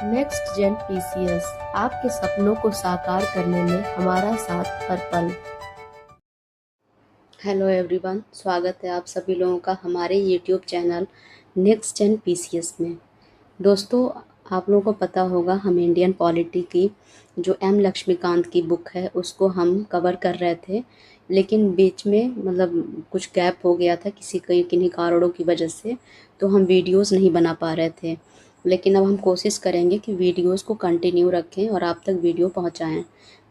Next gen PCS आपके सपनों को साकार करने में हमारा साथ हर पल। हेलो एवरीवन, स्वागत है आप सभी लोगों का हमारे YouTube channel next gen PCS में। दोस्तों, आप लोगों को पता होगा हम इंडियन पॉलिटी की जो एम लक्ष्मीकांत की बुक है उसको हम कवर कर रहे थे, लेकिन बीच में कुछ गैप हो गया था किन्हीं कारणों की वजह से, तो हम वीडियोस नहीं बना पा रहे थे। लेकिन अब हम कोशिश करेंगे कि वीडियोस को कंटिन्यू रखें और आप तक वीडियो पहुंचाएं।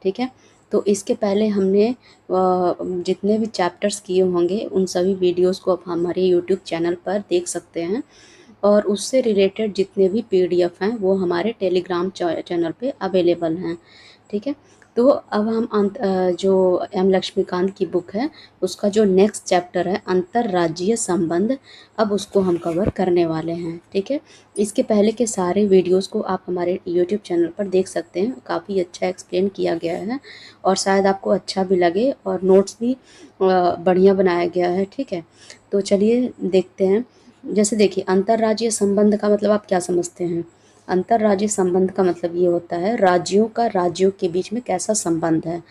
ठीक है, तो इसके पहले हमने जितने भी चैप्टर्स किए होंगे उन सभी वीडियोस को आप हमारे यूट्यूब चैनल पर देख सकते हैं, और उससे रिलेटेड जितने भी पीडीएफ हैं वो हमारे टेलीग्राम चैनल पे अवेलेबल हैं। ठीक है, तो अब हम जो एम लक्ष्मीकांत की बुक है उसका जो नेक्स्ट चैप्टर है अंतर्राज्यीय संबंध, अब उसको हम कवर करने वाले हैं। ठीक है, इसके पहले के सारे वीडियोस को आप हमारे यूट्यूब चैनल पर देख सकते हैं, काफ़ी अच्छा एक्सप्लेन किया गया है और शायद आपको अच्छा भी लगे, और नोट्स भी बढ़िया बनाया गया है। ठीक है, तो चलिए देखते हैं। जैसे देखिए, अंतर्राज्यीय संबंध का मतलब आप क्या समझते हैं? अंतर्राज्यीय संबंध का मतलब ये होता है राज्यों का राज्यों के बीच में कैसा संबंध है।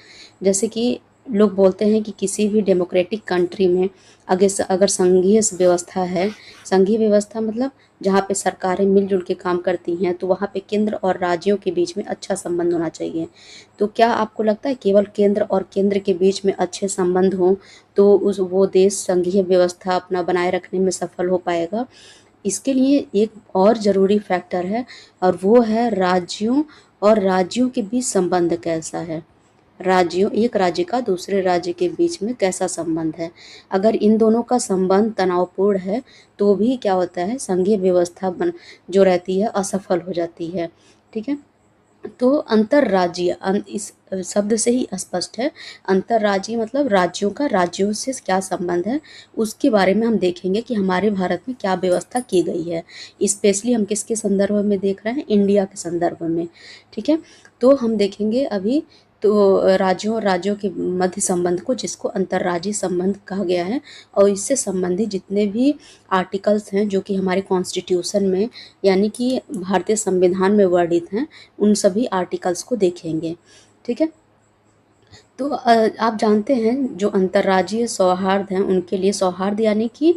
जैसे कि लोग बोलते हैं कि किसी भी डेमोक्रेटिक कंट्री में अगर संघीय व्यवस्था है, संघीय व्यवस्था मतलब जहाँ पे सरकारें मिलजुल के काम करती हैं, तो वहाँ पे केंद्र और राज्यों के बीच में अच्छा संबंध होना चाहिए। तो क्या आपको लगता है केवल केंद्र और केंद्र के बीच में अच्छे संबंध हों तो वो देश संघीय व्यवस्था अपना बनाए रखने में सफल हो पाएगा? इसके लिए एक और ज़रूरी फैक्टर है, और वो है राज्यों के बीच संबंध कैसा है। एक राज्य का दूसरे राज्य के बीच में कैसा संबंध है। अगर इन दोनों का संबंध तनावपूर्ण है तो भी क्या होता है, संघीय व्यवस्था जो रहती है असफल हो जाती है। ठीक है, तो अंतर्राज्यीय इस शब्द से ही स्पष्ट है। अंतर्राज्यीय मतलब राज्यों का राज्यों से क्या संबंध है, उसके बारे में हम देखेंगे कि हमारे भारत में क्या व्यवस्था की गई है। स्पेशली हम किसके संदर्भ में देख रहे हैं? इंडिया के संदर्भ में। ठीक है, तो हम देखेंगे अभी तो राज्यों और राज्यों के मध्य संबंध को, जिसको अंतर्राज्यीय संबंध कहा गया है, और इससे संबंधित जितने भी आर्टिकल्स हैं जो कि हमारे कॉन्स्टिट्यूशन में यानी कि भारतीय संविधान में वर्णित हैं, उन सभी आर्टिकल्स को देखेंगे। ठीक है, तो आप जानते हैं जो अंतर्राज्यीय सौहार्द हैं उनके लिए सौहार्द यानी कि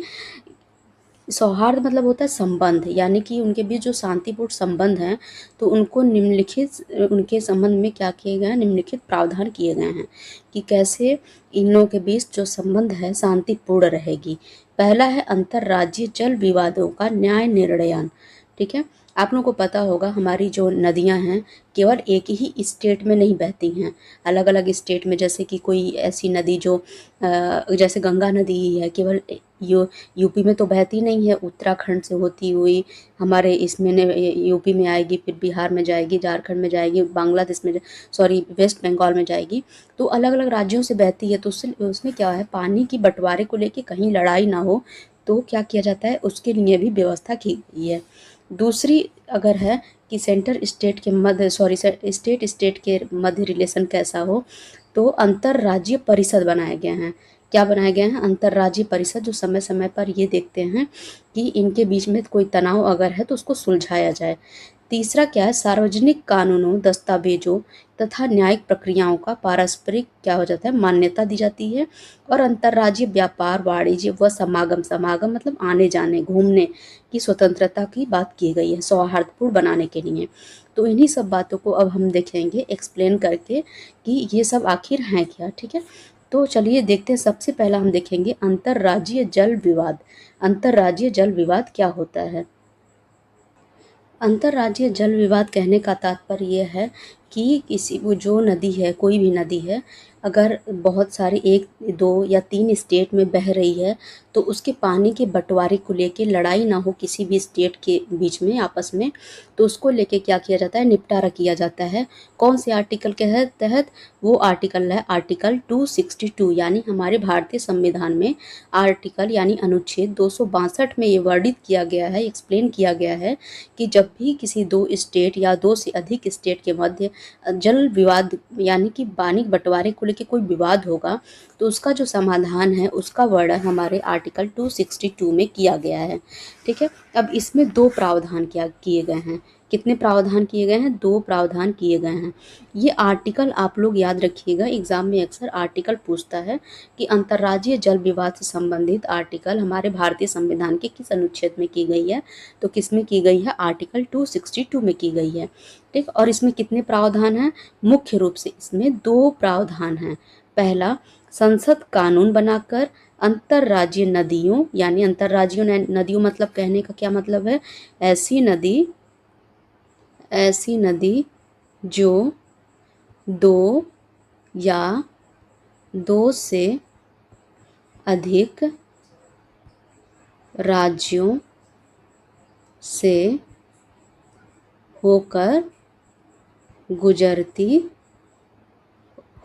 सौहार्द मतलब होता है संबंध, यानी कि उनके बीच जो शांतिपूर्ण संबंध हैं, तो उनके संबंध में क्या किए गए हैं, निम्नलिखित प्रावधान किए गए हैं कि कैसे इन लोगों के बीच जो संबंध है शांतिपूर्ण रहेगी। पहला है अंतर्राज्यीय जल विवादों का न्याय निर्णयन। ठीक है, आप लोगों को पता होगा हमारी जो नदियां हैं केवल एक ही स्टेट में नहीं बहती हैं, अलग अलग स्टेट में। जैसे कि कोई ऐसी नदी जो जैसे गंगा नदी ही है, केवल यूपी में तो बहती नहीं है, उत्तराखंड से होती हुई हमारे इसमें यूपी में आएगी, फिर बिहार में जाएगी, झारखंड में जाएगी, बांग्लादेश में सॉरी वेस्ट बंगाल में जाएगी। तो अलग अलग राज्यों से बहती है, तो उसमें क्या है, पानी की बंटवारे को लेके कहीं लड़ाई ना हो तो क्या किया जाता है, उसके लिए भी व्यवस्था की गई है। दूसरी अगर है कि स्टेट स्टेट के मध्य रिलेशन कैसा हो, तो अंतर्राज्यीय परिषद बनाए गए हैं। क्या बनाए गए हैं? अंतर्राज्यीय परिषद, जो समय समय पर ये देखते हैं कि इनके बीच में कोई तनाव अगर है तो उसको सुलझाया जाए। तीसरा क्या है, सार्वजनिक कानूनों, दस्तावेजों तथा न्यायिक प्रक्रियाओं का पारस्परिक क्या हो जाता है, मान्यता दी जाती है। और अंतर्राज्यीय व्यापार, वाणिज्य व समागम समागम मतलब आने जाने घूमने की स्वतंत्रता की बात की गई है सौहार्दपूर्ण बनाने के लिए। तो इन्हीं सब बातों को अब हम देखेंगे एक्सप्लेन करके कि ये सब आखिर हैं क्या। ठीक है, तो चलिए देखते हैं। सबसे पहला हम देखेंगे अंतर्राज्यीय जल विवाद। अंतर्राज्यीय जल विवाद क्या होता है? अंतर्राज्यीय जल विवाद कहने का तात्पर्य यह है कि किसी वो जो नदी है, कोई भी नदी है, अगर बहुत सारे 1, 2 या 3 स्टेट में बह रही है, तो उसके पानी के बंटवारे को लेके लड़ाई ना हो किसी भी स्टेट के बीच में आपस में, तो उसको लेके क्या किया जाता है, निपटारा किया जाता है। कौन से आर्टिकल के तहत? वो आर्टिकल है आर्टिकल 262, यानी हमारे भारतीय संविधान में आर्टिकल यानी अनुच्छेद 262 में ये वर्णित किया गया है, एक्सप्लेन किया गया है कि जब भी किसी 2 स्टेट या 2 से अधिक स्टेट के मध्य जल विवाद यानी कि पानी बंटवारे को लेकर कोई विवाद होगा, तो उसका जो समाधान है उसका वर्णन हमारे आर्टिकल 262 में किया गया है। ठीक है, अब इसमें 2 प्रावधान किए गए हैं। कितने प्रावधान किए गए हैं? 2 प्रावधान किए गए हैं। ये आर्टिकल आप लोग याद रखिएगा, एग्जाम में अक्सर आर्टिकल पूछता है कि अंतर्राज्यीय जल विवाद से संबंधित आर्टिकल हमारे भारतीय संविधान के किस अनुच्छेद में की गई है? तो किस में की गई है? आर्टिकल 262 में की गई है। ठीक, और इसमें कितने प्रावधान हैं? मुख्य रूप से इसमें 2 प्रावधान हैं। पहला, संसद कानून बनाकर अंतर्राज्यीय नदियों, यानी अंतर्राज्यीय नदियों मतलब कहने का क्या मतलब है? ऐसी नदी जो 2 या 2 से अधिक राज्यों से होकर गुजरती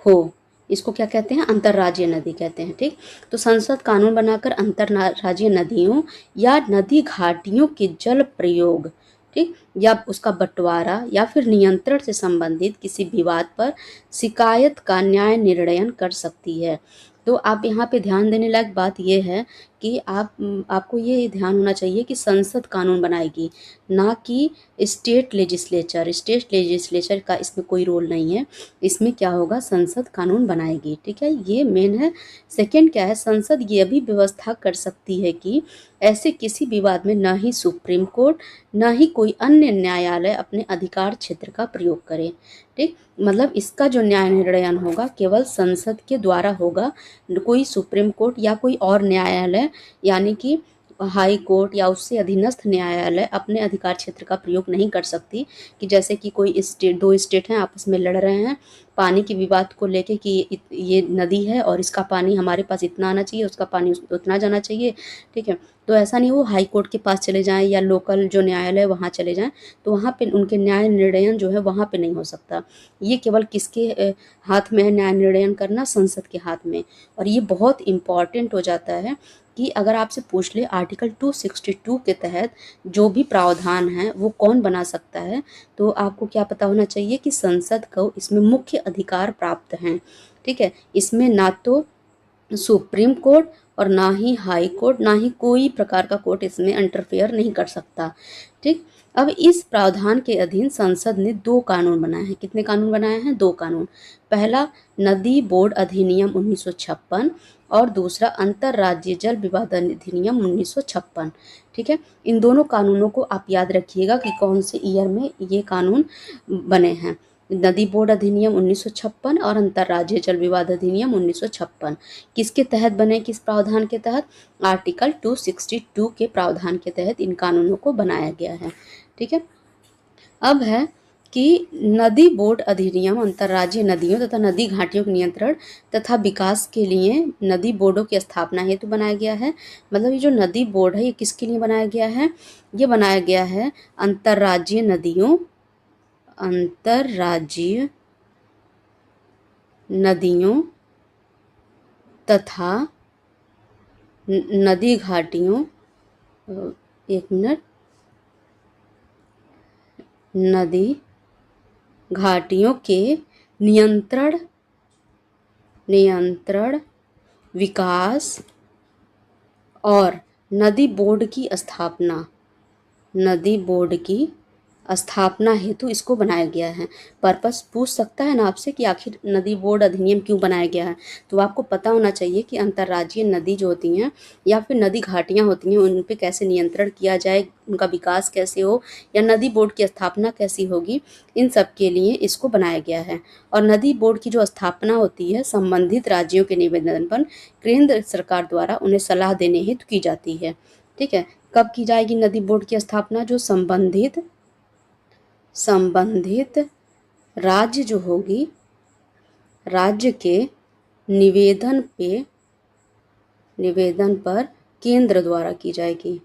हो, इसको क्या कहते हैं? अंतर्राज्यीय नदी कहते हैं। ठीक, तो संसद कानून बनाकर अंतर्राज्यीय नदियों या नदी घाटियों के जल प्रयोग, ठीक, या उसका बंटवारा या फिर नियंत्रण से संबंधित किसी विवाद पर शिकायत का न्याय निर्णयन कर सकती है। तो आप यहाँ पे ध्यान देने लायक बात यह है कि आपको ये ध्यान होना चाहिए कि संसद कानून बनाएगी, ना कि स्टेट लेजिस्लेचर का इसमें कोई रोल नहीं है। इसमें क्या होगा? संसद कानून बनाएगी। ठीक है, ये मेन है। सेकंड क्या है? संसद ये भी व्यवस्था कर सकती है कि ऐसे किसी विवाद में न ही सुप्रीम कोर्ट न ही कोई अन्य न्यायालय अपने अधिकार क्षेत्र का प्रयोग करे। ठीक, मतलब इसका जो न्याय निर्णयन होगा केवल संसद के द्वारा होगा, कोई सुप्रीम कोर्ट या कोई और न्यायालय यानी कि हाई कोर्ट या उससे अधीनस्थ न्यायालय अपने अधिकार क्षेत्र का प्रयोग नहीं कर सकती। कि जैसे कि कोई स्टेट, 2 स्टेट हैं आपस में लड़ रहे हैं पानी के विवाद को लेके कि ये नदी है और इसका पानी हमारे पास इतना आना चाहिए, उसका पानी उतना जाना चाहिए। ठीक है, तो ऐसा नहीं, वो हाई कोर्ट के पास चले जाएं या लोकल जो न्यायालय वहाँ चले जाएं, तो वहाँ पे उनके न्याय निर्णयन जो है वहाँ पे नहीं हो सकता। ये केवल किसके हाथ में है न्याय निर्णयन करना? संसद के हाथ में। और ये बहुत इम्पॉर्टेंट हो जाता है कि अगर आपसे पूछ ले आर्टिकल 262 के तहत जो भी प्रावधान है वो कौन बना सकता है, तो आपको क्या पता होना चाहिए कि संसद को इसमें मुख्य अधिकार प्राप्त हैं। ठीक है, इसमें ना तो सुप्रीम कोर्ट और ना ही हाई कोर्ट, ना ही कोई प्रकार का कोर्ट इसमें इंटरफेयर नहीं कर सकता। ठीक, अब इस प्रावधान के अधीन संसद ने 2 कानून बनाए हैं। कितने कानून बनाए हैं? 2 कानून। पहला, नदी बोर्ड अधिनियम 1956 और दूसरा अंतर्राज्यीय जल विवाद अधिनियम 1956। ठीक है, इन दोनों कानूनों को आप याद रखिएगा कि कौन से ईयर में ये कानून बने हैं। नदी बोर्ड अधिनियम 1956 और अंतर्राज्यीय जल विवाद अधिनियम 1956 किसके तहत बने? किस प्रावधान के तहत? आर्टिकल 262 के प्रावधान के तहत इन कानूनों को बनाया गया है। ठीक है, अब है कि नदी बोर्ड अधिनियम अंतर्राज्यीय नदियों तथा नदी घाटियों के नियंत्रण तथा विकास के लिए नदी बोर्डों की स्थापना हेतु बनाया गया है। मतलब ये जो नदी बोर्ड है ये किसके लिए बनाया गया है? ये बनाया गया है अंतर्राज्यीय नदियों तथा नदी घाटियों, एक मिनट, नदी घाटियों के नियंत्रण, विकास और नदी बोर्ड की स्थापना हेतु इसको बनाया गया है। पर्पस पूछ सकता है ना आपसे कि आखिर नदी बोर्ड अधिनियम क्यों बनाया गया है, तो आपको पता होना चाहिए कि अंतर्राज्यीय नदी जो होती हैं या फिर नदी घाटियां होती हैं उन पे कैसे नियंत्रण किया जाए, उनका विकास कैसे हो या नदी बोर्ड की स्थापना कैसी होगी, इन सब के लिए इसको बनाया गया है। और नदी बोर्ड की जो स्थापना होती है संबंधित राज्यों के निवेदन पर केंद्र सरकार द्वारा उन्हें सलाह देने हेतु की जाती है। ठीक है, कब की जाएगी नदी बोर्ड की स्थापना? जो संबंधित राज्य जो होगी, राज्य के निवेदन पर केंद्र द्वारा की जाएगी।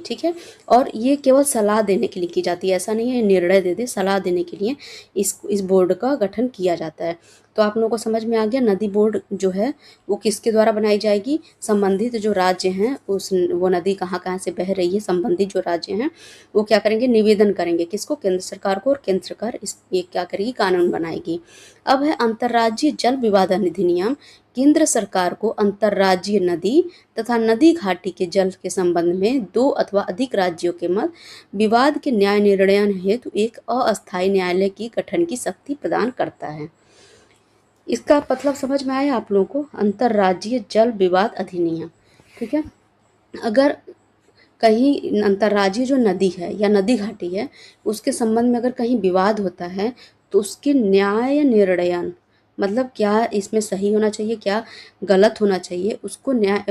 ठीक है, और ये केवल सलाह देने के लिए की जाती है, ऐसा नहीं है निर्णय दे दे, सलाह देने के लिए इस बोर्ड का गठन किया जाता है। तो आप लोगों को समझ में आ गया नदी बोर्ड जो है वो किसके द्वारा बनाई जाएगी, संबंधित जो राज्य हैं उस वो नदी कहाँ कहाँ से बह रही है, संबंधित जो राज्य हैं वो क्या करेंगे, निवेदन करेंगे किसको, केंद्र सरकार को, और केंद्र सरकार इस ये क्या करेगी, कानून बनाएगी। अब है अंतर्राज्यीय जल विवाद अधिनियम। केंद्र सरकार को अंतर्राज्यीय नदी तथा नदी घाटी के जल के संबंध में दो अथवा अधिक राज्यों के मध्य विवाद के न्याय निर्णय हेतु एक अस्थायी न्यायालय की गठन की शक्ति प्रदान करता है। इसका मतलब समझ में आया आप लोगों को, अंतर्राज्यीय जल विवाद अधिनियम। ठीक है, अगर कहीं अंतर्राज्यीय जो नदी है या नदी घाटी है उसके संबंध में अगर कहीं विवाद होता है तो उसके न्याय निर्णयन, मतलब क्या इसमें सही होना चाहिए क्या गलत होना चाहिए, उसको न्याय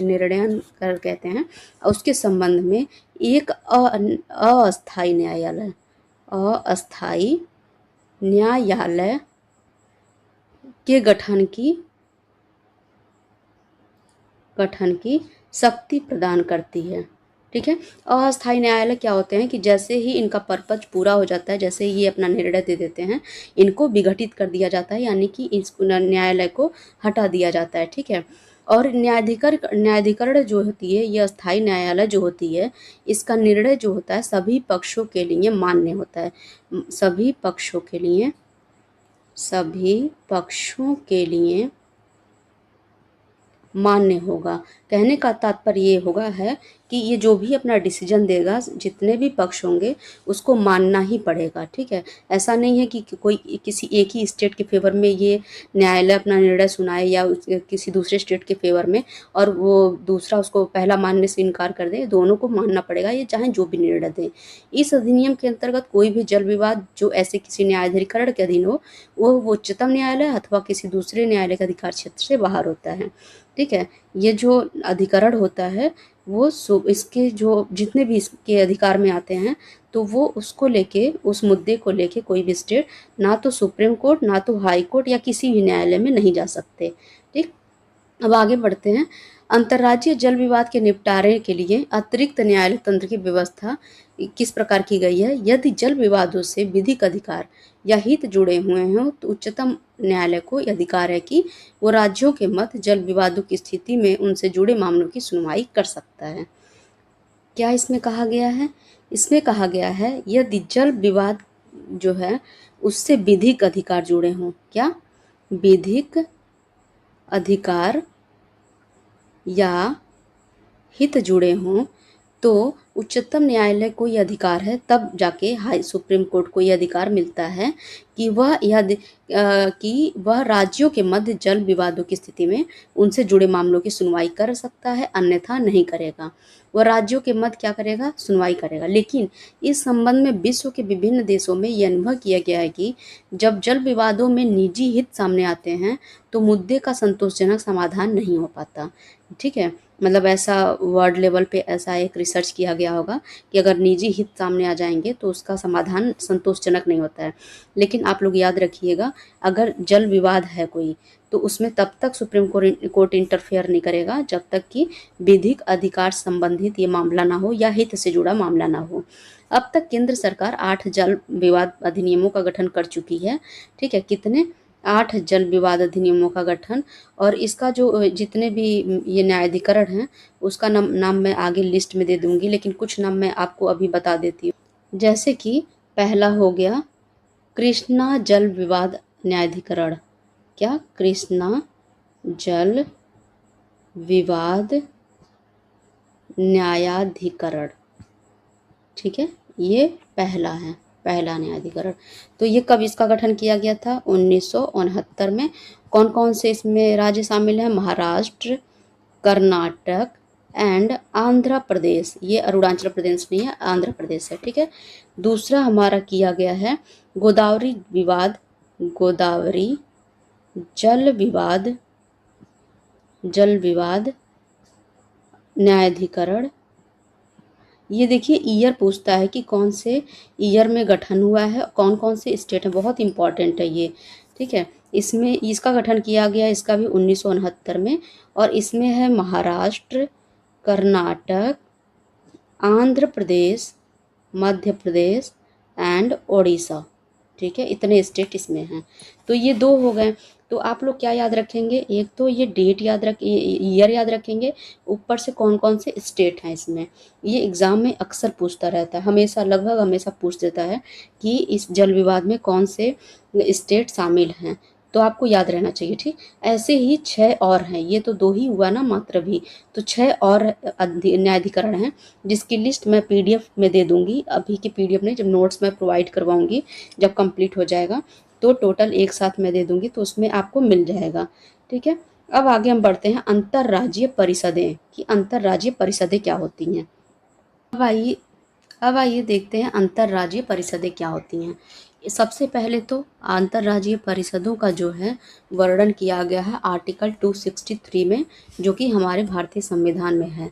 निर्णयन कर कहते हैं। और उसके संबंध में एक अस्थायी न्यायालय, अस्थायी न्यायालय के गठन की शक्ति प्रदान करती है। ठीक है, अस्थायी न्यायालय क्या होते हैं कि जैसे ही इनका पर्पज पूरा हो जाता है, जैसे ही ये अपना निर्णय दे देते हैं, इनको विघटित कर दिया जाता है, यानी कि इस न्यायालय को हटा दिया जाता है। ठीक है, और न्यायाधिकरण जो होती है, ये अस्थायी न्यायालय जो होती है, इसका निर्णय जो होता है सभी पक्षों के लिए मान्य होता है। सभी पक्षों के लिए मान्य होगा। कहने का तात्पर्य ये होगा है कि ये जो भी अपना डिसीजन देगा, जितने भी पक्ष होंगे उसको मानना ही पड़ेगा। ठीक है, ऐसा नहीं है कि कोई किसी एक ही स्टेट के फेवर में ये न्यायालय अपना निर्णय सुनाए या किसी दूसरे स्टेट के फेवर में, और वो दूसरा उसको पहला मानने से इनकार कर दे। दोनों को मानना पड़ेगा, ये चाहे जो भी निर्णय दें। इस अधिनियम के अंतर्गत कोई भी जल विवाद जो ऐसे किसी न्यायाधिकरण के अधीन हो, वो उच्चतम न्यायालय अथवा किसी दूसरे न्यायालय के अधिकार क्षेत्र से बाहर होता है। ठीक है, ये जो अधिकरण होता है वो इसके जो जितने भी इसके अधिकार में आते हैं, तो वो उसको लेके, उस मुद्दे को लेके कोई भी स्टेट ना तो सुप्रीम कोर्ट, ना तो हाई कोर्ट या किसी भी न्यायालय में नहीं जा सकते। ठीक, अब आगे बढ़ते हैं। अंतर्राज्यीय जल विवाद के निपटारे के लिए अतिरिक्त न्यायालय तंत्र की व्यवस्था किस प्रकार की गई है। यदि जल विवादों से विधिक अधिकार या हित जुड़े हुए हों तो उच्चतम न्यायालय को यह अधिकार है कि वो राज्यों के मध्य जल विवादों की स्थिति में उनसे जुड़े मामलों की सुनवाई कर सकता है। क्या इसमें कहा गया है? इसमें कहा गया है यदि जल विवाद जो है उससे विधिक अधिकार जुड़े हों। क्या? विधिक अधिकार या हित जुड़े हों तो उच्चतम न्यायालय को यह अधिकार है, तब जाके हाई सुप्रीम कोर्ट को यह अधिकार मिलता है कि वह राज्यों के मध्य जल विवादों की स्थिति में उनसे जुड़े मामलों की सुनवाई कर सकता है, अन्यथा नहीं करेगा। वह राज्यों के मध्य क्या करेगा? सुनवाई करेगा। लेकिन इस संबंध में विश्व के विभिन्न देशों में यह अनुभव किया गया है कि जब जल विवादों में निजी हित सामने आते हैं तो मुद्दे का संतोषजनक समाधान नहीं हो पाता। ठीक है, मतलब ऐसा वर्ल्ड लेवल पे ऐसा एक रिसर्च किया गया होगा कि अगर निजी हित सामने आ जाएंगे तो उसका समाधान संतोषजनक नहीं होता है। लेकिन आप लोग याद रखिएगा, अगर जल विवाद है कोई तो उसमें तब तक सुप्रीम कोर्ट इंटरफेयर नहीं करेगा जब तक कि विधिक अधिकार संबंधित ये मामला ना हो या हित से जुड़ा मामला ना हो। अब तक केंद्र सरकार 8 जल विवाद अधिनियमों का गठन कर चुकी है। ठीक है, कितने? 8 जल विवाद अधिनियमों का गठन। और इसका जो जितने भी ये न्यायाधिकरण हैं उसका नाम मैं आगे लिस्ट में दे दूंगी, लेकिन कुछ नाम मैं आपको अभी बता देती हूँ। जैसे कि पहला हो गया कृष्णा जल विवाद न्यायाधिकरण। क्या? कृष्णा जल विवाद न्यायाधिकरण। ठीक है, ये पहला है, पहला न्यायाधिकरण। तो ये कब इसका गठन किया गया था? 1969 में। कौन कौन से इसमें राज्य शामिल हैं? महाराष्ट्र, कर्नाटक एंड आंध्र प्रदेश। ये अरुणाचल प्रदेश नहीं है, आंध्र प्रदेश है। ठीक है, दूसरा हमारा किया गया है गोदावरी जल विवाद न्यायाधिकरण। ये देखिए ईयर पूछता है कि कौन से ईयर में गठन हुआ है, कौन कौन से स्टेट है, बहुत इंपॉर्टेंट है ये। ठीक है, इसमें इसका गठन किया गया, इसका भी 1969 में। और इसमें है महाराष्ट्र, कर्नाटक, आंध्र प्रदेश, मध्य प्रदेश एंड ओडिशा। ठीक है, इतने स्टेट इसमें हैं। तो ये 2 हो गए। तो आप लोग क्या याद रखेंगे, एक तो ये डेट याद रख, ईयर याद रखेंगे, ऊपर से कौन कौन से स्टेट हैं इसमें। ये एग्ज़ाम में अक्सर पूछता रहता है, हमेशा, लगभग हमेशा पूछ देता है कि इस जल विवाद में कौन से स्टेट शामिल हैं। तो आपको याद रहना चाहिए, ठीक। ऐसे ही 6 और हैं, ये तो 2 ही हुआ ना मात्र भी, तो 6 और न्यायाधिकरण हैं, जिसकी लिस्ट मैं पीडीएफ में दे दूंगी। अभी की पीडीएफ नहीं, जब नोट्स मैं प्रोवाइड करवाऊंगी, जब कंप्लीट हो जाएगा तो टोटल एक साथ मैं दे दूंगी, तो उसमें आपको मिल जाएगा, ठीक है। अब आगे हम बढ़ते हैं अंतर्राज्यीय परिषदें, कि अंतर्राज्यीय परिषदें क्या होती हैं। अब आइए अब आइए देखते हैं अंतर्राज्यीय परिषदें क्या होती हैं। सबसे पहले तो अंतर्राज्यीय परिषदों का जो है वर्णन किया गया है आर्टिकल 263 में, जो कि हमारे भारतीय संविधान में है,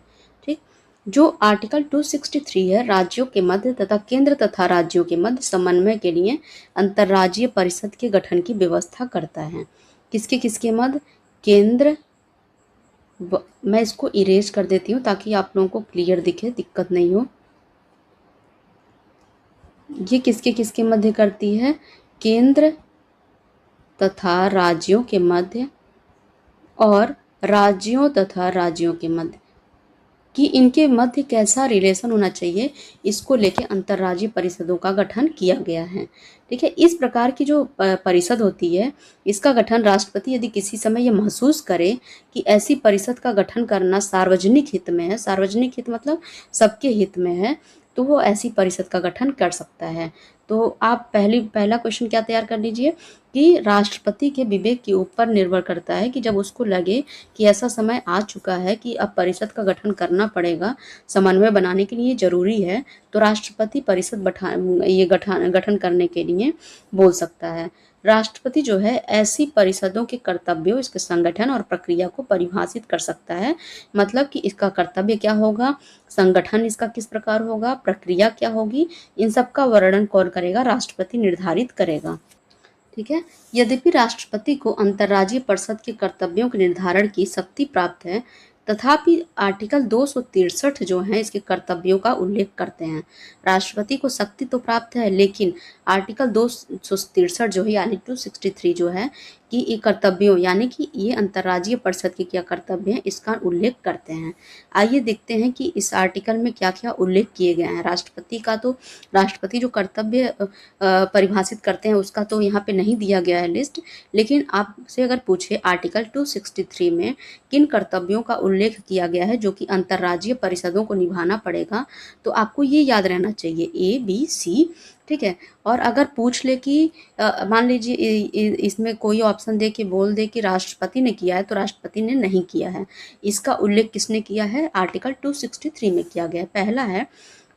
ठीक। जो आर्टिकल 263 है, राज्यों के मध्य तथा केंद्र तथा राज्यों के मध्य समन्वय के लिए अंतर्राज्यीय परिषद के गठन की व्यवस्था करता है। किसके किसके मध्य, केंद्र, मैं इसको इरेज कर देती हूँ ताकि आप लोगों को क्लियर दिखे, दिक्कत नहीं हो। ये किसके किसके मध्य करती है, केंद्र तथा राज्यों के मध्य, और राज्यों तथा राज्यों के मध्य, कि इनके मध्य कैसा रिलेशन होना चाहिए, इसको लेके अंतर्राज्यीय परिषदों का गठन किया गया है, ठीक है। इस प्रकार की जो परिषद होती है, इसका गठन राष्ट्रपति यदि किसी समय ये महसूस करे कि ऐसी परिषद का गठन करना सार्वजनिक हित में है, सार्वजनिक हित मतलब सबके हित में है, तो वो ऐसी परिषद का गठन कर सकता है। तो आप पहला क्वेश्चन क्या तैयार कर लीजिए कि राष्ट्रपति के विवेक के ऊपर निर्भर करता है कि जब उसको लगे कि ऐसा समय आ चुका है कि अब परिषद का गठन करना पड़ेगा, समन्वय बनाने के लिए जरूरी है, तो राष्ट्रपति परिषद गठन करने के लिए बोल सकता है। राष्ट्रपति जो है ऐसी परिषदों के कर्तव्यों, इसके संगठन और प्रक्रिया को परिभाषित कर सकता है। मतलब कि इसका कर्तव्य क्या होगा, संगठन इसका किस प्रकार होगा, प्रक्रिया क्या होगी, इन सब का वर्णन कौन करेगा, राष्ट्रपति निर्धारित करेगा, ठीक है। यद्यपि राष्ट्रपति को अंतर्राज्यीय परिषद के कर्तव्यों के निर्धारण की शक्ति प्राप्त है, तथापि आर्टिकल 263 जो है इसके कर्तव्यों का उल्लेख करते हैं। राष्ट्रपति को शक्ति तो प्राप्त है, लेकिन आर्टिकल 263 जो है यानी 263 जो है कि ये कर्तव्यों, यानी कि ये अंतर्राज्यीय परिषद के क्या कर्तव्य हैं, इसका उल्लेख करते हैं। आइए देखते हैं कि इस आर्टिकल में क्या क्या उल्लेख किए गए हैं राष्ट्रपति का। तो राष्ट्रपति जो कर्तव्य परिभाषित करते हैं उसका तो यहाँ पे नहीं दिया गया है लिस्ट, लेकिन आपसे अगर पूछे आर्टिकल 263 में किन कर्तव्यों का उल्लेख किया गया है जो कि अंतर्राज्यीय परिषदों को निभाना पड़ेगा, तो आपको ये याद रहना चाहिए ABC, ठीक है। और अगर पूछ ले कि मान लीजिए इसमें कोई ऑप्शन दे के बोल दे कि राष्ट्रपति ने किया है, तो राष्ट्रपति ने नहीं किया है। इसका उल्लेख किसने किया है, आर्टिकल 263 में किया गया है। पहला है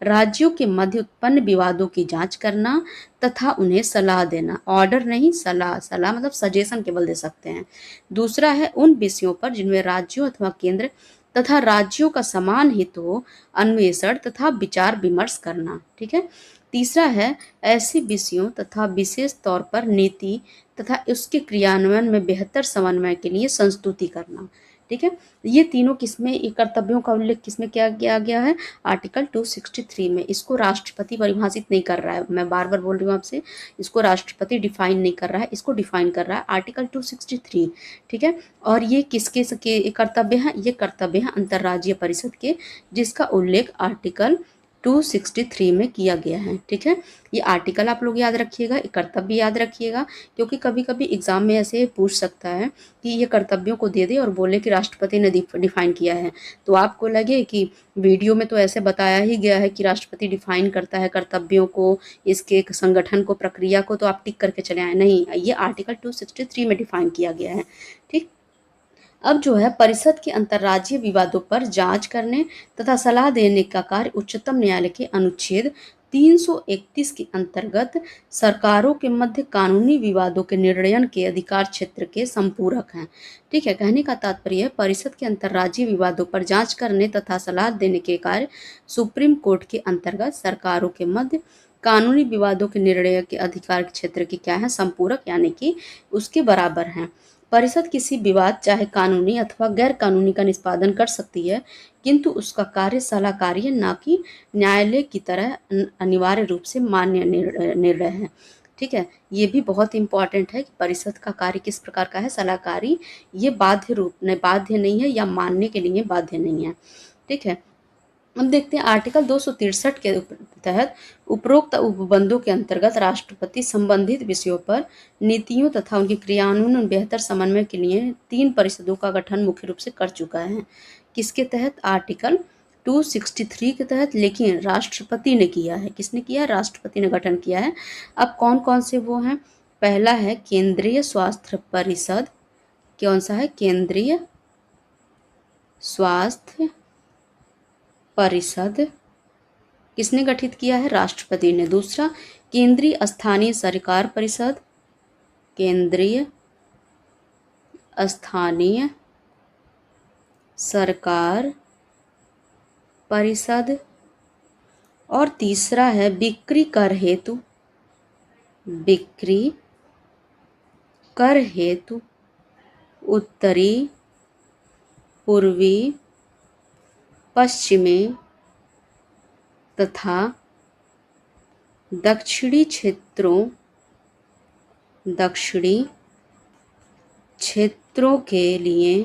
राज्यों के मध्य उत्पन्न विवादों की जांच करना तथा उन्हें सलाह देना, ऑर्डर नहीं, सलाह, सलाह मतलब सजेशन केवल दे सकते हैं। दूसरा है उन विषयों पर जिनमें राज्यों अथवा केंद्र तथा राज्यों का समान हित हो, अन्वेषण तथा विचार विमर्श करना, ठीक है। तीसरा है ऐसे विषयों तथा विशेष तौर पर नीति तथा उसके क्रियान्वयन में बेहतर समन्वय के लिए संस्तुति करना, ठीक है। ये तीनों किसमें, ये कर्तव्यों का उल्लेख किसमें क्या किया गया है, आर्टिकल 263 में। इसको राष्ट्रपति परिभाषित नहीं कर रहा है, मैं बार बार बोल रही हूँ आपसे, इसको राष्ट्रपति डिफाइन नहीं कर रहा है, इसको डिफाइन कर रहा है आर्टिकल 263, ठीक है। और ये किसके कर्तव्य हैं, ये कर्तव्य हैं अंतर्राज्यीय परिषद के, जिसका उल्लेख आर्टिकल 263 में किया गया है, ठीक है। ये आर्टिकल आप लोग याद रखिएगा, ये कर्तव्य याद रखिएगा, क्योंकि कभी कभी एग्जाम में ऐसे पूछ सकता है कि ये कर्तव्यों को दे दे और बोले कि राष्ट्रपति ने डिफाइन किया है, तो आपको लगे कि वीडियो में तो ऐसे बताया ही गया है कि राष्ट्रपति डिफाइन करता है कर्तव्यों को, इसके संगठन को, प्रक्रिया को, तो आप टिक करके चले आए, नहीं, ये आर्टिकल 263 में डिफाइन किया गया है, ठीक। अब जो है परिषद के अंतर्राज्यीय विवादों पर जांच करने तथा सलाह देने का कार्य उच्चतम न्यायालय के अनुच्छेद 331 के अंतर्गत सरकारों के मध्य कानूनी विवादों के निर्णयन के अधिकार क्षेत्र के संपूरक हैं, ठीक है। कहने का तात्पर्य है परिषद के अंतर्राज्यीय विवादों पर जांच करने तथा सलाह देने के कार्य सुप्रीम कोर्ट के अंतर्गत सरकारों के मध्य कानूनी विवादों के निर्णय के अधिकार क्षेत्र के क्या है, संपूरक, यानी कि उसके बराबर हैं। परिषद किसी विवाद चाहे कानूनी अथवा गैर कानूनी का निष्पादन कर सकती है, किंतु उसका कार्य सलाहकारी है, ना कि न्यायालय की तरह अनिवार्य रूप से मान्य निर्णय है, ठीक है, ये भी बहुत इंपॉर्टेंट है कि परिषद का कार्य किस प्रकार का है, सलाहकारी। ये बाध्य नहीं है या मानने के लिए बाध्य नहीं है। ठीक है, अब देखते हैं आर्टिकल 263 के तहत उपरोक्त उपबंधों के अंतर्गत राष्ट्रपति संबंधित विषयों पर नीतियों तथा उनके क्रियान्वयन बेहतर समन्वय के लिए 3 परिषदों का गठन मुख्य रूप से कर चुका है। किसके तहत? आर्टिकल 263 के तहत, लेकिन राष्ट्रपति ने किया है। किसने किया? राष्ट्रपति ने गठन किया है। अब कौन कौन से वो हैं? पहला है केंद्रीय स्वास्थ्य परिषद। कौन सा है? केंद्रीय स्वास्थ्य परिषद। किसने गठित किया है? राष्ट्रपति ने। दूसरा, केंद्रीय स्थानीय सरकार परिषद। केंद्रीय स्थानीय सरकार परिषद। और तीसरा है बिक्री कर हेतु, बिक्री कर हेतु उत्तरी, पूर्वी, पश्चिमी तथा दक्षिणी क्षेत्रों के लिए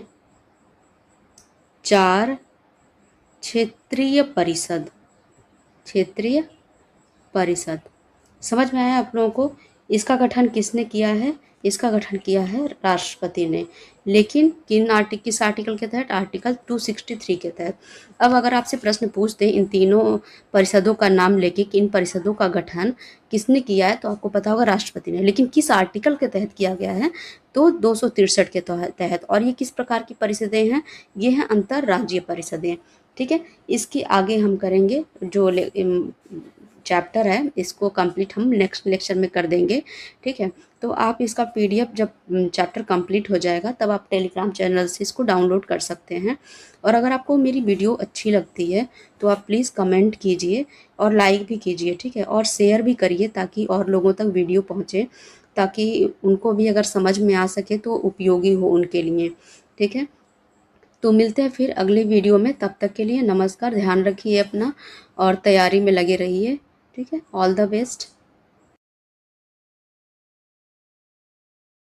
4 क्षेत्रीय परिषद। क्षेत्रीय परिषद। समझ में आया आप लोगों को? इसका गठन किसने किया है? इसका गठन किया है राष्ट्रपति ने। लेकिन किस आर्टिकल के तहत? आर्टिकल 263 के तहत। अब अगर आपसे प्रश्न पूछते इन तीनों परिषदों का नाम लेके कि इन परिषदों का गठन किसने किया है, तो आपको पता होगा राष्ट्रपति ने। लेकिन किस आर्टिकल के तहत किया गया है? तो 263 के तहत। और ये किस प्रकार की परिषदें हैं? ये हैं अंतर्राज्यीय परिषदें। ठीक है, इसके आगे हम करेंगे जो चैप्टर है, इसको कंप्लीट हम नेक्स्ट लेक्चर में कर देंगे। ठीक है, तो आप इसका पीडीएफ जब चैप्टर कंप्लीट हो जाएगा तब आप टेलीग्राम चैनल से इसको डाउनलोड कर सकते हैं। और अगर आपको मेरी वीडियो अच्छी लगती है तो आप प्लीज़ कमेंट कीजिए और लाइक भी कीजिए। ठीक है, और शेयर भी करिए ताकि और लोगों तक वीडियो पहुँचे, ताकि उनको भी अगर समझ में आ सके तो उपयोगी हो उनके लिए। ठीक है, तो मिलते हैं फिर अगले वीडियो में। तब तक के लिए नमस्कार। ध्यान रखिए अपना और तैयारी में लगे रहिए। ठीक है, ऑल द बेस्ट।